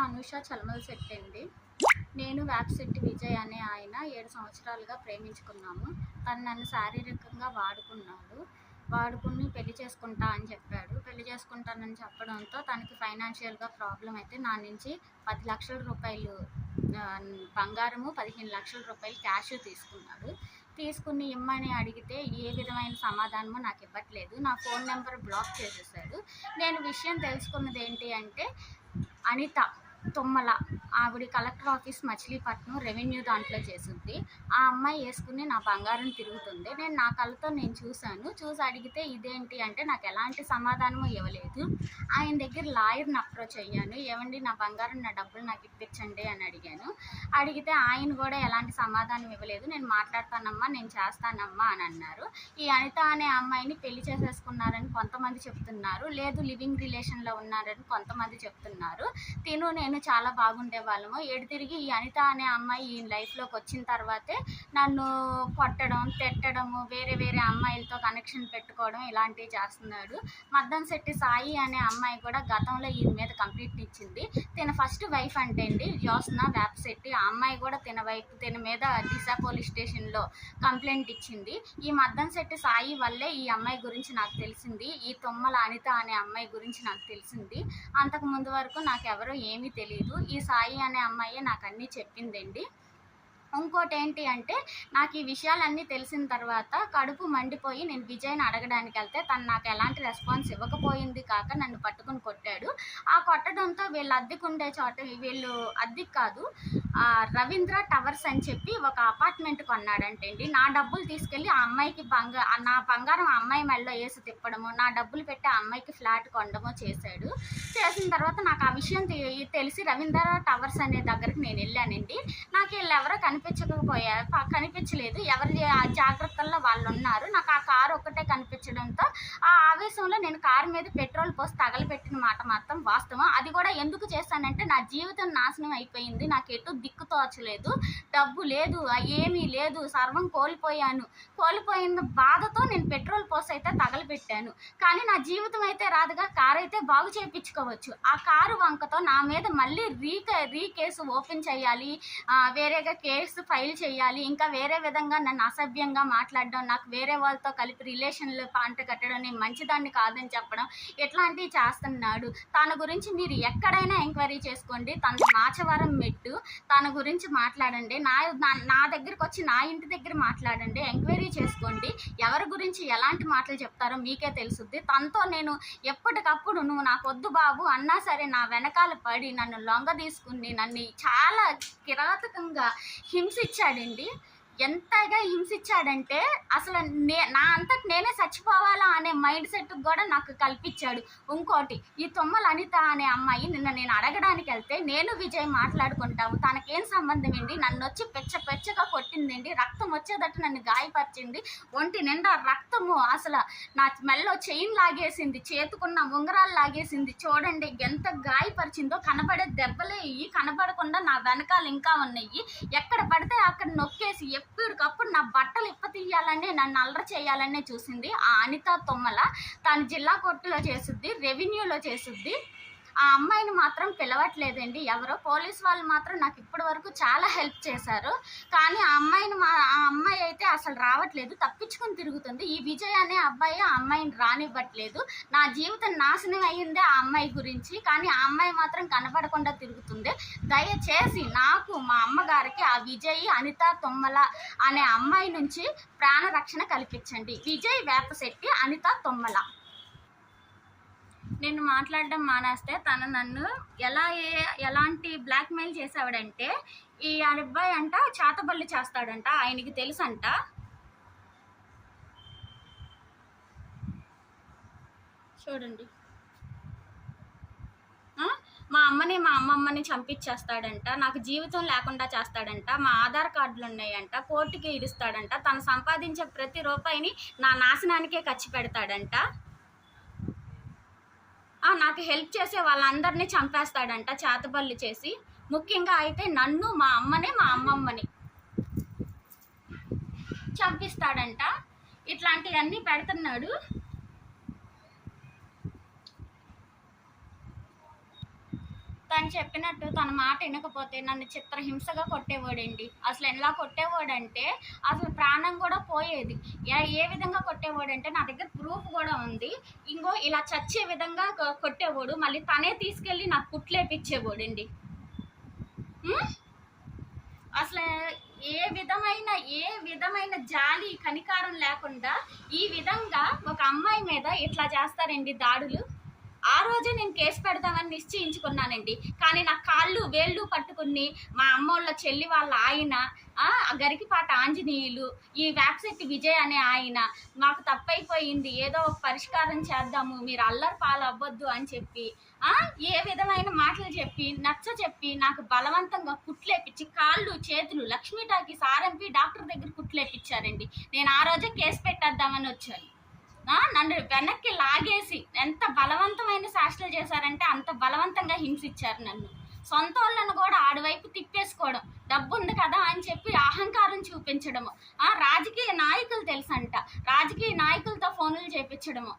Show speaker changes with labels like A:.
A: అనుష చలమలశెట్టి అండి. నేను వేపశెట్టి విజయ్ అనే ఆయన 7 సంవత్సరాలుగా ప్రేమించుకున్నాము. తను నన్ను శారీరకంగా వాడుకుని పెళ్లి చేసుకుంటా అని చెప్పాడు. పెళ్లి చేసుకుంటానని చెప్పడంతో తనకి ఫైనాన్షియల్గా ప్రాబ్లం అయితే నా నుంచి 10 లక్షల రూపాయలు బంగారము, 15 లక్షల రూపాయలు క్యాష్ తీసుకున్నాడు. తీసుకుని ఇమ్మని అడిగితే ఏ విధమైన సమాధానము నాకు ఇవ్వట్లేదు. నా ఫోన్ నెంబర్ బ్లాక్ చేసేసాడు. నేను విషయం తెలుసుకున్నది ఏంటి అంటే, అనిత తుమ్మల, ఆవిడ కలెక్టర్ ఆఫీస్ మచిలీపట్నం రెవెన్యూ దాంట్లో చేసింది. ఆ అమ్మాయి వేసుకుని నా బంగారం తిరుగుతుంది. నా కళ్ళతో చూశాను. చూసి అడిగితే ఇదేంటి అంటే నాకు ఎలాంటి సమాధానము ఇవ్వలేదు. ఆయన దగ్గర లాయర్ని అప్రోచ్ అయ్యాను. ఏమండి నా బంగారం, నా డబ్బులు నాకు ఇప్పించండి అని అడిగాను. అడిగితే ఆయన కూడా ఎలాంటి సమాధానం ఇవ్వలేదు. నేను మాట్లాడతానమ్మా, నేను చేస్తానమ్మా అని అన్నారు. ఈ అనిత అనే అమ్మాయిని పెళ్లి చేసేసుకున్నారని కొంతమంది చెప్తున్నారు, లేదు లివింగ్ రిలేషన్లో ఉన్నారని కొంతమంది చెప్తున్నారు. నేను చాలా బాగుండే వాళ్ళము. తిరిగి ఈ అనిత అనే అమ్మాయి ఈ లైఫ్లోకి వచ్చిన తర్వాతే నన్ను కొట్టడం, తిట్టడము, వేరే అమ్మాయిలతో కనెక్షన్ పెట్టుకోవడం ఇలాంటివి చేస్తున్నాడు. మద్దంశెట్టి సాయి అనే అమ్మాయి కూడా గతంలో ఈయన మీద కంప్లైంట్ ఇచ్చింది. ఫస్ట్ వైఫ్ అంటే అండి జ్యోత్స్న వేపశెట్టి. ఆ అమ్మాయి కూడా తిన మీద దిశ పోలీస్ స్టేషన్లో కంప్లైంట్ ఇచ్చింది. ఈ మద్దంశెట్టి సాయి వల్లే ఈ అమ్మాయి గురించి నాకు తెలిసింది. ఈ తుమ్మల అనిత అనే అమ్మాయి గురించి నాకు తెలిసింది. అంతకు ముందు వరకు నాకు ఎవరో ఏమీ తెలియదు. ఈ సాయి అనే అమ్మాయే నాకు అన్నీ చెప్పిందండి. ఇంకోటి ఏంటి అంటే, నాకు ఈ విషయాలన్నీ తెలిసిన తర్వాత కడుపు మండిపోయి నేను విజయ్ని అడగడానికి వెళ్తే తను నాకు ఎలాంటి రెస్పాన్స్ ఇవ్వకపోయింది కాక నన్ను పట్టుకుని కొట్టాడు. ఆ కొట్టడంతో వీళ్ళు అద్దెకుండే చోట, వీళ్ళు అద్దెకు కాదు, రవీంద్ర టవర్స్ అని చెప్పి ఒక అపార్ట్మెంట్ కొన్నాడంటండి. నా డబ్బులు తీసుకెళ్ళి ఆ అమ్మాయికి నా బంగారం ఆ అమ్మాయి మెడలో వేసి తిప్పడము, నా డబ్బులు పెట్టి ఆ అమ్మాయికి ఫ్లాట్ కొనడము చేశాడు. చేసిన తర్వాత నాకు ఆ విషయం తెలిసి రవీంద్ర టవర్స్ అనే దగ్గరికి నేను వెళ్ళానండి. నాకు వీళ్ళు ఎవరో కనిపించలేదు. ఎవరి జాగ్రత్తల్లో వాళ్ళు ఉన్నారు. నాకు ఆ కారు ఒక్కటే కనిపించడంతో ఆ ఆవేశంలో నేను కారు మీద పెట్రోల్ పోసి తగలబెట్టిన మాట మాత్రం వాస్తవం. అది కూడా ఎందుకు చేశానంటే, నా జీవితం నాశనం అయిపోయింది. నాకు ఎటు దిక్కు తోచలేదు, డబ్బు లేదు, ఏమీ లేదు, సర్వం కోల్పోయిన బాధతో నేను పెట్రోల్ పోసి అయితే తగలబెట్టాను. కానీ నా జీవితం అయితే రాదుగా, కారు అయితే బాగు చేయించుకోవచ్చు. ఆ కారు వంకతో నా మీద మళ్ళీ రీ కేసు ఓపెన్ చేయాలి, వేరేగా కేసు ఫైల్ చేయాలి, ఇంకా వేరే విధంగా నన్ను అసభ్యంగా మాట్లాడడం, నాకు వేరే వాళ్ళతో కలిపి రిలేషన్లు పాంట కట్టడం, నేను మంచిదాన్ని కాదని చెప్పడం, ఇట్లాంటివి చేస్తున్నాడు. తన గురించి మీరు ఎక్కడైనా ఎంక్వైరీ చేసుకోండి. తన మాచవరం మెట్టు, తన గురించి మాట్లాడండి. నా దగ్గరికి వచ్చి నా ఇంటి దగ్గర మాట్లాడండి, ఎంక్వైరీ చేసుకోండి. ఎవరి గురించి ఎలాంటి మాటలు చెప్తారో మీకే తెలుసుద్ది. తనతో నేను ఎప్పటికప్పుడు నువ్వు నాకు వద్దు బాబు అన్నా సరే నా వెనకాల పడి నన్ను లొంగ తీసుకుని నన్ను చాలా కిరాతకంగా హింసించాడండి. ఎంతగా హింసించాడంటే అసలు నా అంతటి నేనే చచ్చిపోవాలా అనే మైండ్ సెట్ కూడా నాకు కల్పించాడు. ఇంకోటి, ఈ తుమ్మల అనిత అనే అమ్మాయి నిన్న నేను అడగడానికి వెళ్తే నేను విజయ్ మాట్లాడుకుంటాము, తనకేం సంబంధం ఏంటి, నన్ను వచ్చి పెచ్చగా కొట్టిందండి, రక్తం వచ్చేటట్టు నన్ను గాయపరిచింది, ఒంటి నిండా రక్తము, అసలు నా మెల్లో చైన్ లాగేసింది, చేతుకున్న ఉంగరాలు లాగేసింది. చూడండి ఎంత గాయపరిచిందో. కనబడే దెబ్బలే ఇవి, కనబడకుండా నా వెనకాల ఇంకా ఉన్నాయి. ఎక్కడ పడితే అక్కడ నొక్కేసి ఎప్పటికప్పుడు నా బట్టలు ఇప్పతీయాలనే, నన్ను అల్లరి చేయాలనే చూసింది ఆ అనిత తుమ్మల. తను జిల్లా కోర్టులో చేస్తుంది, రెవెన్యూలో చేస్తుంది. ఆ అమ్మాయిని మాత్రం పిలవట్లేదండి ఎవరో. పోలీస్ వాళ్ళు మాత్రం నాకు ఇప్పటి వరకు చాలా హెల్ప్ చేశారు. కానీ ఆ అమ్మాయి అయితే అసలు రావట్లేదు, తప్పించుకొని తిరుగుతుంది. ఈ విజయ్ అనే అబ్బాయి ఆ అమ్మాయిని రానివ్వట్లేదు. నా జీవితం నాశనం అయ్యిందే ఆ అమ్మాయి గురించి, కానీ ఆ అమ్మాయి మాత్రం కనపడకుండా తిరుగుతుంది. దయచేసి నాకు, మా అమ్మగారికి ఆ విజయ్ అనిత తుమ్మల అనే అమ్మాయి నుంచి ప్రాణరక్షణ కల్పించండి. విజయ్ వేపశెట్టి, అనిత తుమ్మల. నేను మాట్లాడడం మానేస్తే తను నన్ను ఎలాంటి బ్లాక్మెయిల్ చేసేవాడంటే, ఈ అబ్బాయి అంట చేతబళ్ళు చేస్తాడంట, ఆయనకి తెలుసంట. చూడండి, మా అమ్మమ్మని చంపించేస్తాడంట, నాకు జీవితం లేకుండా చేస్తాడంట, మా ఆధార్ కార్డులు ఉన్నాయంట, కోర్టుకి ఇడుస్తాడంట, తను సంపాదించే ప్రతి రూపాయిని నా నాశనానికే ఖర్చు పెడతాడంట, నాకు హెల్ప్ చేసే వాళ్ళందరినీ చంపేస్తాడంట చేతబళ్ళు చేసి. ముఖ్యంగా అయితే నన్ను, మా అమ్మమ్మని చంపిస్తాడంట. ఇట్లాంటివన్నీ పెడుతున్నాడు. తను చెప్పినట్టు తన మాట వినకపోతే నన్ను చిత్రహింసగా కొట్టేవాడండి. అసలు ఎలా కొట్టేవాడంటే అసలు ప్రాణం కూడా పోయేది. ఏ విధంగా కొట్టేవాడంటే నా దగ్గర ప్రూఫ్ కూడా ఉంది. ఇంకో ఇలా చచ్చే విధంగా కొట్టేవాడు. మళ్ళీ తనే తీసుకెళ్ళి నాకు కుట్లేపిచ్చేవాడండి. అసలు ఏ విధమైన జాలి కనికారం లేకుండా ఈ విధంగా ఒక అమ్మాయి మీద ఇట్లా చేస్తారండి దాడులు. ఆ రోజే నేను కేసు పెడతామని నిశ్చయించుకున్నానండి. కానీ నా కాళ్ళు వేళ్ళు పట్టుకుని మా అమ్మోళ్ళ చెల్లి వాళ్ళ ఆయన, గరికిపాట ఆంజనేయులు, ఈ వ్యాప్సెట్టి విజయ్ అనే ఆయన మాకు తప్పైపోయింది, ఏదో ఒక పరిష్కారం చేద్దాము, మీరు అల్లరి పాలు అవ్వద్దు అని చెప్పి ఏ విధమైన మాటలు చెప్పి చెప్పి నాకు బలవంతంగా కుట్లేపించి కాళ్ళు చేతులు లక్ష్మీ టాకీస్ ఆర్ఎంపీ డాక్టర్ దగ్గర కుట్లేపించారండి. నేను ఆ రోజే కేసు పెట్టేద్దామని వచ్చాను. నన్ను వెనక్కి లాగేసి ఎంత బలవంతమైన శాస్త్రాలు చేశారంటే అంత బలవంతంగా హింసించారు నన్ను. సొంత వాళ్ళను కూడా ఆడివైపు తిప్పేసుకోవడం, డబ్బు ఉంది కదా అని చెప్పి అహంకారం చూపించడము, రాజకీయ నాయకులు తెలుసంట, రాజకీయ నాయకులతో ఫోన్లు చేయించడము.